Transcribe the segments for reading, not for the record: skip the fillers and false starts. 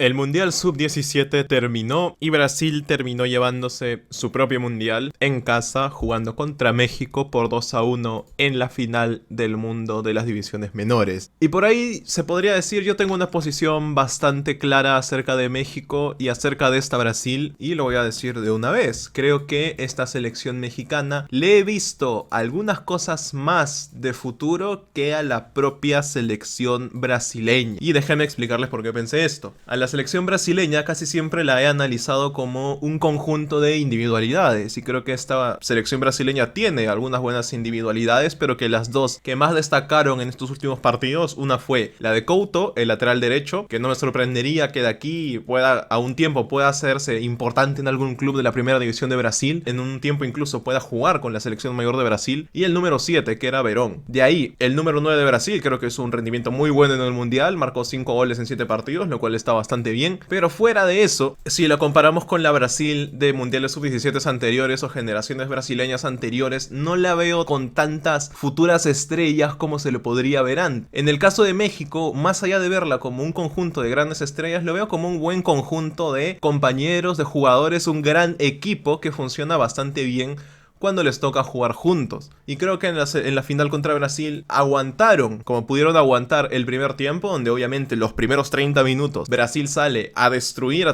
El Mundial Sub-17 terminó y Brasil terminó llevándose su propio Mundial en casa jugando contra México por 2-1 en la final del mundo de las divisiones menores. Y por ahí se podría decir yo tengo una posición bastante clara acerca de México y acerca de esta Brasil y lo voy a decir de una vez. Creo que esta selección mexicana le he visto algunas cosas más de futuro que a la propia selección brasileña. Y déjenme explicarles por qué pensé esto. A la selección brasileña casi siempre la he analizado como un conjunto de individualidades y creo que esta selección brasileña tiene algunas buenas individualidades, pero que las dos que más destacaron en estos últimos partidos, una fue la de Couto, el lateral derecho, que no me sorprendería que de aquí a un tiempo pueda hacerse importante en algún club de la primera división de Brasil, en un tiempo incluso pueda jugar con la selección mayor de Brasil, y el número 7 que era Verón. De ahí el número 9 de Brasil, creo que es un rendimiento muy bueno en el mundial, marcó 5 goles en 7 partidos, lo cual está bastante bien, pero fuera de eso, si lo comparamos con la Brasil de mundiales sub-17 anteriores o generaciones brasileñas anteriores, no la veo con tantas futuras estrellas como se lo podría ver antes. En el caso de México, más allá de verla como un conjunto de grandes estrellas, lo veo como un buen conjunto de compañeros, de jugadores, un gran equipo que funciona bastante bien cuando les toca jugar juntos. Y creo que en la final contra Brasil aguantaron, como pudieron aguantar el primer tiempo, donde obviamente los primeros 30 minutos Brasil sale a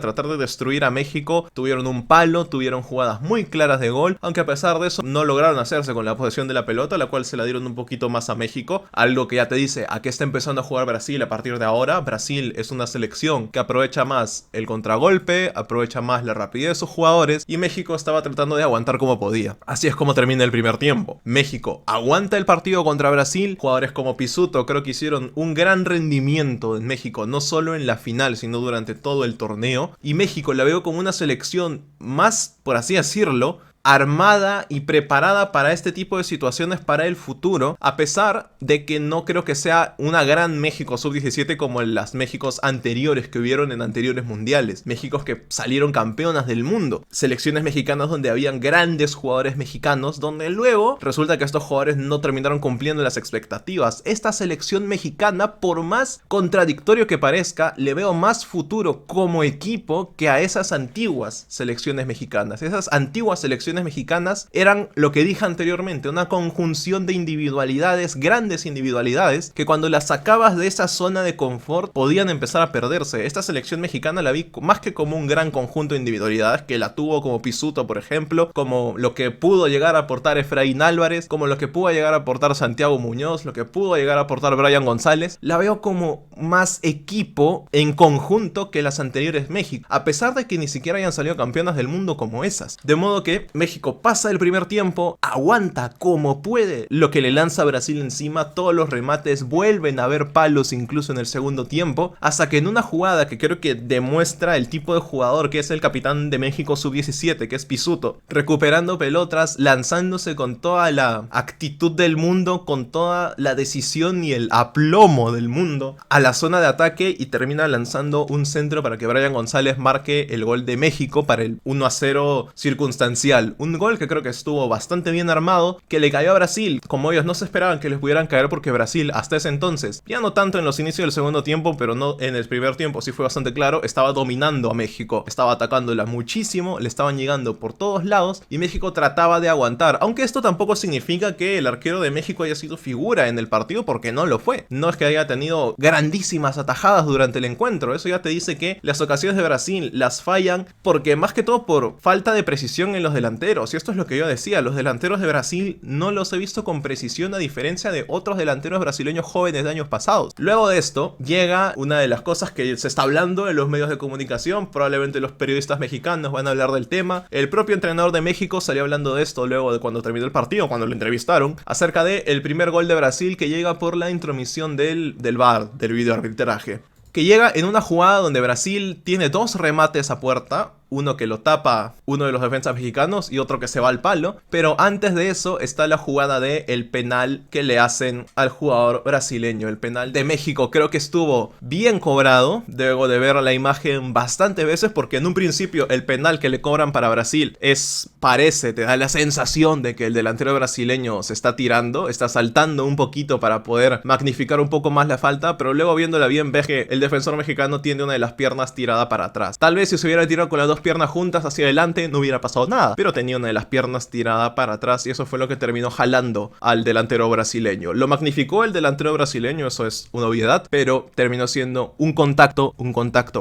tratar de destruir a México, tuvieron un palo, tuvieron jugadas muy claras de gol, aunque a pesar de eso no lograron hacerse con la posesión de la pelota, la cual se la dieron un poquito más a México, algo que ya te dice a qué está empezando a jugar Brasil a partir de ahora. Brasil es una selección que aprovecha más el contragolpe, aprovecha más la rapidez de sus jugadores, y México estaba tratando de aguantar como podía. Así es como termina el primer tiempo. México aguanta el partido contra Brasil. Jugadores como Pizzuto creo que hicieron un gran rendimiento en México, no solo en la final, sino durante todo el torneo. Y México la veo como una selección más, por así decirlo, armada y preparada para este tipo de situaciones para el futuro, a pesar de que no creo que sea una gran México sub-17 como en las Méxicos anteriores que hubieron en anteriores mundiales, Méxicos que salieron campeonas del mundo, selecciones mexicanas donde habían grandes jugadores mexicanos, donde luego resulta que estos jugadores no terminaron cumpliendo las expectativas. Esta selección mexicana, por más contradictorio que parezca, le veo más futuro como equipo que a esas antiguas selecciones mexicanas. Esas antiguas selecciones mexicanas eran, lo que dije anteriormente, una conjunción de individualidades, grandes individualidades, que cuando las sacabas de esa zona de confort podían empezar a perderse. Esta selección mexicana la vi más que como un gran conjunto de individualidades, que la tuvo como Pizzuto, por ejemplo, como lo que pudo llegar a aportar Efraín Álvarez, como lo que pudo llegar a aportar Santiago Muñoz, lo que pudo llegar a aportar Brian González. La veo como más equipo en conjunto que las anteriores México, a pesar de que ni siquiera hayan salido campeonas del mundo como esas. De modo que México pasa el primer tiempo, aguanta como puede lo que le lanza Brasil encima, todos los remates, vuelven a haber palos incluso en el segundo tiempo, hasta que en una jugada que creo que demuestra el tipo de jugador que es el capitán de México sub-17, que es Pizzuto, recuperando pelotas, lanzándose con toda la actitud del mundo, con toda la decisión y el aplomo del mundo a la zona de ataque, y termina lanzando un centro para que Brian González marque el gol de México para el 1-0 circunstancial. Un gol que creo que estuvo bastante bien armado, que le cayó a Brasil, como ellos no se esperaban que les pudieran caer, porque Brasil hasta ese entonces, ya no tanto en los inicios del segundo tiempo, pero no en el primer tiempo, sí fue bastante claro, estaba dominando a México, estaba atacándola muchísimo, le estaban llegando por todos lados y México trataba de aguantar, aunque esto tampoco significa que el arquero de México haya sido figura en el partido, porque no lo fue. No es que haya tenido grandísimas atajadas durante el encuentro, eso ya te dice que las ocasiones de Brasil las fallan porque más que todo por falta de precisión en los delanteros. Y esto es lo que yo decía, los delanteros de Brasil no los he visto con precisión, a diferencia de otros delanteros brasileños jóvenes de años pasados. Luego de esto llega una de las cosas que se está hablando en los medios de comunicación, probablemente los periodistas mexicanos van a hablar del tema. El propio entrenador de México salió hablando de esto luego de cuando terminó el partido, cuando lo entrevistaron, acerca del primer gol de Brasil, que llega por la intromisión del VAR, del videoarbitraje, que llega en una jugada donde Brasil tiene dos remates a puerta, uno que lo tapa uno de los defensas mexicanos y otro que se va al palo. Pero antes de eso está la jugada de el penal que le hacen al jugador brasileño. El penal de México creo que estuvo bien cobrado. Debo de ver la imagen bastantes veces porque en un principio el penal que le cobran para Brasil te da la sensación de que el delantero brasileño se está tirando, está saltando un poquito para poder magnificar un poco más la falta, pero luego viéndola bien ves que el defensor mexicano tiene una de las piernas tirada para atrás. Tal vez si se hubiera tirado con las dos piernas juntas hacia adelante no hubiera pasado nada, pero tenía una de las piernas tirada para atrás y eso fue lo que terminó jalando al delantero brasileño. Lo magnificó el delantero brasileño, eso es una obviedad, pero terminó siendo un contacto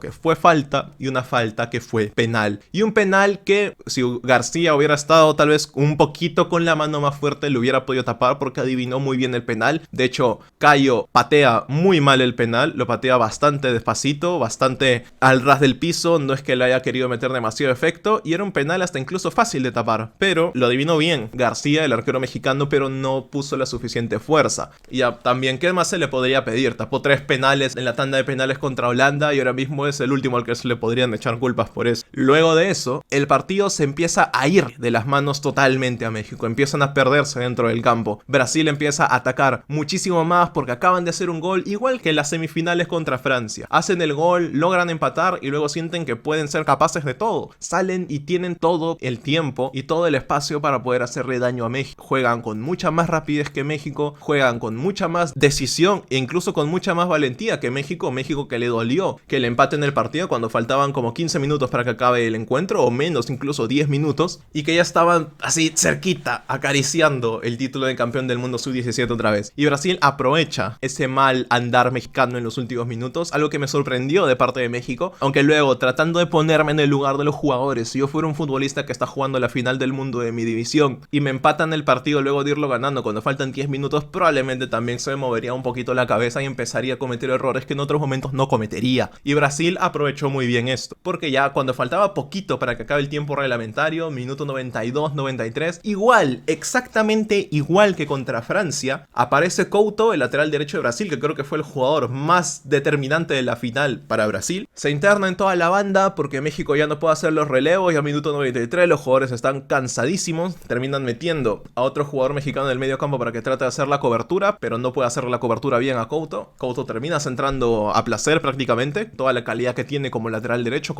que fue falta y una falta que fue penal. Y un penal que si García hubiera estado tal vez un poquito con la mano más fuerte lo hubiera podido tapar porque adivinó muy bien el penal. De hecho, Caio patea muy mal el penal, lo patea bastante despacito, bastante al ras del piso, no es que le haya querido meter demasiado efecto y era un penal hasta incluso fácil de tapar, pero lo adivinó bien García, el arquero mexicano, pero no puso la suficiente fuerza. Y ya, también, ¿qué más se le podría pedir? Tapó 3 penales en la tanda de penales contra Holanda y ahora mismo es el último al que se le podrían echar culpas por eso. Luego de eso, el partido se empieza a ir de las manos totalmente a México, empiezan a perderse dentro del campo. Brasil empieza a atacar muchísimo más porque acaban de hacer un gol igual que en las semifinales contra Francia. Hacen el gol, logran empatar y luego sienten que pueden ser capaces de todo. Salen y tienen todo el tiempo y todo el espacio para poder hacerle daño a México. Juegan con mucha más rapidez que México, juegan con mucha más decisión e incluso con mucha más valentía que México. México que le dolió que le empaten el partido cuando faltaban como 15 minutos para que acabe el encuentro o menos, incluso 10 minutos, y que ya estaban así cerquita acariciando el título de campeón del mundo sub-17 otra vez. Y Brasil aprovecha ese mal andar mexicano en los últimos minutos, algo que me sorprendió de parte de México, aunque luego tratando de ponerme en el lugar de los jugadores, si yo fuera un futbolista que está jugando la final del mundo de mi división y me empatan el partido luego de irlo ganando cuando faltan 10 minutos, probablemente también se me movería un poquito la cabeza y empezaría a cometer errores que en otros momentos no cometería. Y Brasil aprovechó muy bien esto, porque ya cuando faltaba poquito para que acabe el tiempo reglamentario, minuto 92, 93, igual, exactamente igual que contra Francia, aparece Couto, el lateral derecho de Brasil, que creo que fue el jugador más determinante de la final para Brasil. Se interna en toda la banda porque México ya no puede hacer los relevos y a minuto 93 los jugadores están cansadísimos, terminan metiendo a otro jugador mexicano del medio campo para que trate de hacer la cobertura, pero no puede hacer la cobertura bien a Couto. Couto termina centrando a placer prácticamente, toda la calidad que tiene como lateral derecho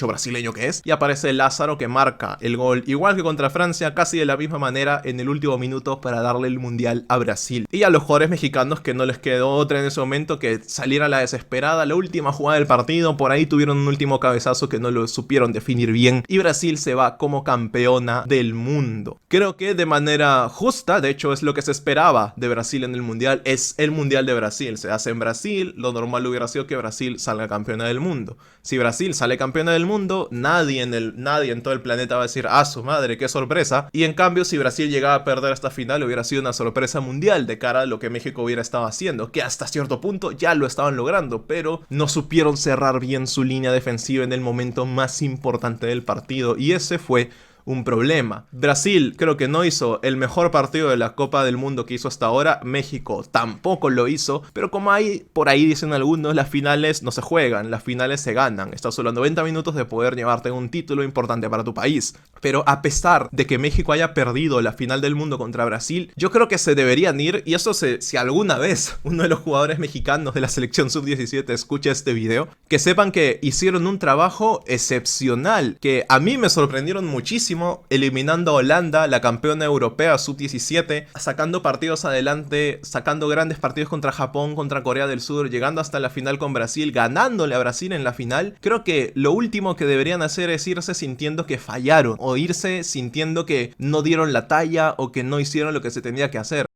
brasileño que es, y aparece Lázaro que marca el gol, igual que contra Francia, casi de la misma manera en el último minuto para darle el mundial a Brasil. Y a los jugadores mexicanos que no les quedó otra en ese momento que salir a la desesperada, la última jugada del partido, por ahí tuvieron un último cabezazo que no lo supieron definir bien y Brasil se va como campeona del mundo. Creo que de manera justa, de hecho es lo que se esperaba de Brasil en el mundial, es el mundial de Brasil, se hace en Brasil, lo normal hubiera sido que Brasil salga campeona del mundo. Si Brasil sale campeona del mundo, nadie en todo el planeta va a decir, ah, su madre, qué sorpresa. Y en cambio, si Brasil llegaba a perder esta final, hubiera sido una sorpresa mundial de cara a lo que México hubiera estado haciendo, que hasta cierto punto ya lo estaban logrando, pero no supieron cerrar bien su línea defensiva en el momento más importante del partido, y ese fue un problema. Brasil creo que no hizo el mejor partido de la Copa del Mundo que hizo hasta ahora. México tampoco lo hizo, pero como hay por ahí dicen algunos, las finales no se juegan, las finales se ganan. Estás solo a 90 minutos de poder llevarte un título importante para tu país. Pero a pesar de que México haya perdido la final del mundo contra Brasil, yo creo que se deberían ir, y eso si alguna vez uno de los jugadores mexicanos de la selección sub-17 escucha este video, que sepan que hicieron un trabajo excepcional, que a mí me sorprendieron muchísimo, eliminando a Holanda, la campeona europea sub-17, sacando partidos adelante, sacando grandes partidos contra Japón, contra Corea del Sur, llegando hasta la final con Brasil, ganándole a Brasil en la final. Creo que lo último que deberían hacer es irse sintiendo que fallaron, o irse sintiendo que no dieron la talla o que no hicieron lo que se tenía que hacer.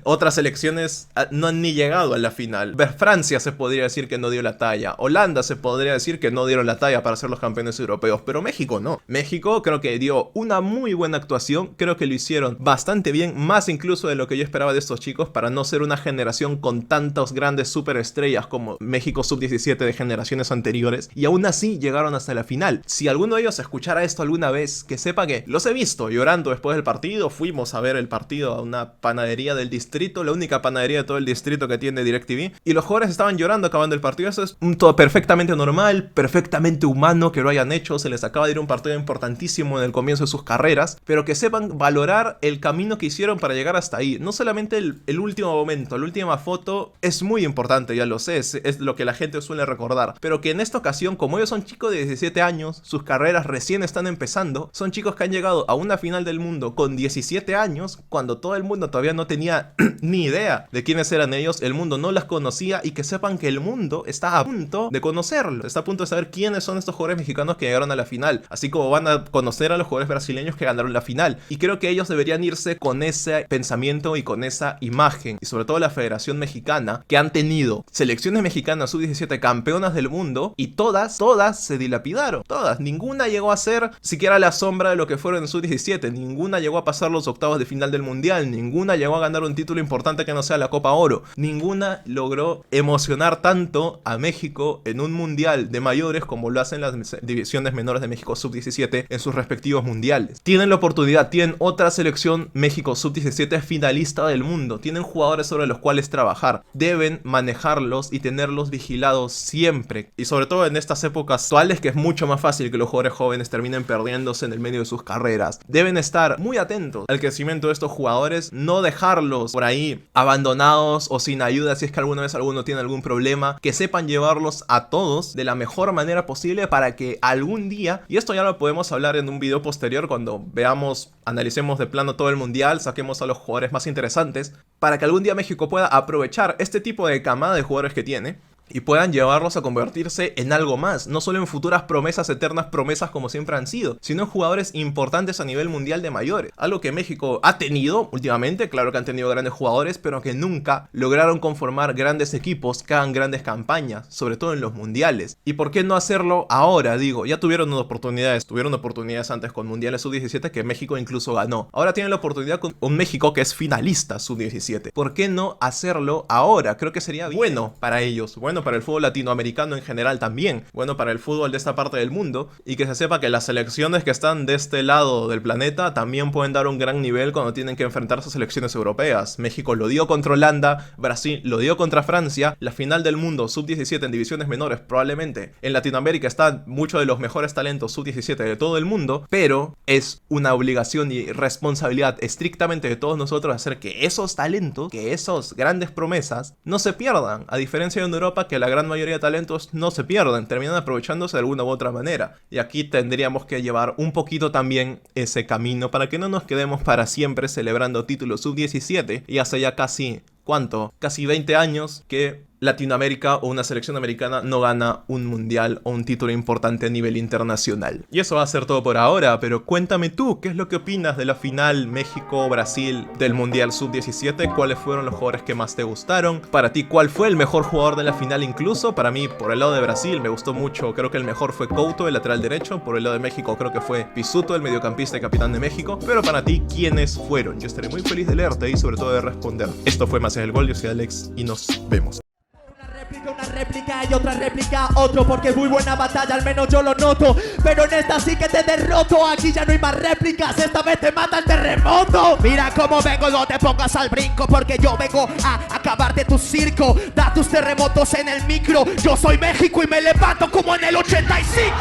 Otras selecciones no han ni llegado a la final. Francia se podría decir que no dio la talla. Holanda se podría decir que no dieron la talla para ser los campeones europeos. Pero México no. México creo que dio una muy buena actuación. Creo que lo hicieron bastante bien. Más incluso de lo que yo esperaba de estos chicos. Para no ser una generación con tantas grandes superestrellas como México sub-17 de generaciones anteriores. Y aún así llegaron hasta la final. Si alguno de ellos escuchara esto alguna vez, que sepa que los he visto llorando después del partido. Fuimos a ver el partido a una panadería del distrito distrito, la única panadería de todo el distrito que tiene DirecTV, y los jugadores estaban llorando acabando el partido. Eso es un todo perfectamente normal, perfectamente humano que lo hayan hecho. Se les acaba de ir un partido importantísimo en el comienzo de sus carreras, pero que sepan valorar el camino que hicieron para llegar hasta ahí. No solamente el último momento, la última foto es muy importante, ya lo sé, es lo que la gente suele recordar, pero que en esta ocasión, como ellos son chicos de 17 años, sus carreras recién están empezando, son chicos que han llegado a una final del mundo con 17 años, cuando todo el mundo todavía no tenía ni idea de quiénes eran ellos, el mundo no las conocía, y que sepan que el mundo está a punto de conocerlos, está a punto de saber quiénes son estos jugadores mexicanos que llegaron a la final, así como van a conocer a los jugadores brasileños que ganaron la final. Y creo que ellos deberían irse con ese pensamiento y con esa imagen, y sobre todo la Federación Mexicana, que han tenido selecciones mexicanas sub-17 campeonas del mundo, y todas se dilapidaron, todas, ninguna llegó a ser siquiera la sombra de lo que fueron en sub-17, ninguna llegó a pasar los octavos de final del mundial, ninguna llegó a ganar un título importante que no sea la Copa Oro, ninguna logró emocionar tanto a México en un mundial de mayores como lo hacen las divisiones menores de México sub-17 en sus respectivos mundiales. Tienen la oportunidad, tienen otra selección México sub-17 finalista del mundo, tienen jugadores sobre los cuales trabajar, deben manejarlos y tenerlos vigilados siempre, y sobre todo en estas épocas actuales, que es mucho más fácil que los jugadores jóvenes terminen perdiéndose en el medio de sus carreras. Deben estar muy atentos al crecimiento de estos jugadores, no dejarlos por ahí abandonados o sin ayuda si es que alguna vez alguno tiene algún problema, que sepan llevarlos a todos de la mejor manera posible para que algún día, y esto ya lo podemos hablar en un video posterior cuando veamos, analicemos de plano todo el mundial, saquemos a los jugadores más interesantes, para que algún día México pueda aprovechar este tipo de camada de jugadores que tiene y puedan llevarlos a convertirse en algo más, no solo en futuras promesas, eternas promesas como siempre han sido, sino en jugadores importantes a nivel mundial de mayores, algo que México ha tenido últimamente. Claro que han tenido grandes jugadores, pero que nunca lograron conformar grandes equipos que hagan grandes campañas, sobre todo en los mundiales. ¿Y por qué no hacerlo ahora? Digo, ya tuvieron oportunidades antes con mundiales sub-17 que México incluso ganó. Ahora tienen la oportunidad con un México que es finalista sub-17. ¿Por qué no hacerlo ahora? Creo que sería bueno para ellos, bueno para el fútbol latinoamericano en general también, bueno para el fútbol de esta parte del mundo, y que se sepa que las selecciones que están de este lado del planeta también pueden dar un gran nivel cuando tienen que enfrentarse a selecciones europeas. México lo dio contra Holanda, Brasil lo dio contra Francia, la final del mundo sub-17 en divisiones menores probablemente en Latinoamérica están muchos de los mejores talentos sub-17 de todo el mundo, pero es una obligación y responsabilidad estrictamente de todos nosotros hacer que esos talentos, que esos grandes promesas no se pierdan, a diferencia de en Europa que la gran mayoría de talentos no se pierden, terminan aprovechándose de alguna u otra manera. Y aquí tendríamos que llevar un poquito también ese camino para que no nos quedemos para siempre celebrando títulos sub-17 y hace ya casi, ¿cuánto? Casi 20 años que Latinoamérica o una selección americana no gana un mundial o un título importante a nivel internacional. Y eso va a ser todo por ahora, pero cuéntame tú, ¿qué es lo que opinas de la final México-Brasil del mundial sub-17? ¿Cuáles fueron los jugadores que más te gustaron? Para ti, ¿cuál fue el mejor jugador de la final incluso? Para mí, por el lado de Brasil, me gustó mucho, creo que el mejor fue Couto, el lateral derecho. Por el lado de México, creo que fue Pisuto, el mediocampista y capitán de México. Pero para ti, ¿quiénes fueron? Yo estaré muy feliz de leerte y sobre todo de responder. Esto fue Más es el Gol, yo soy Alex y nos vemos. Una réplica y otra réplica, otro, porque es muy buena batalla, al menos yo lo noto. Pero en esta sí que te derroto, aquí ya no hay más réplicas, esta vez te mata el terremoto. Mira cómo vengo, no te pongas al brinco, porque yo vengo a acabarte tu circo. Da tus terremotos en el micro, yo soy México y me levanto como en el 85.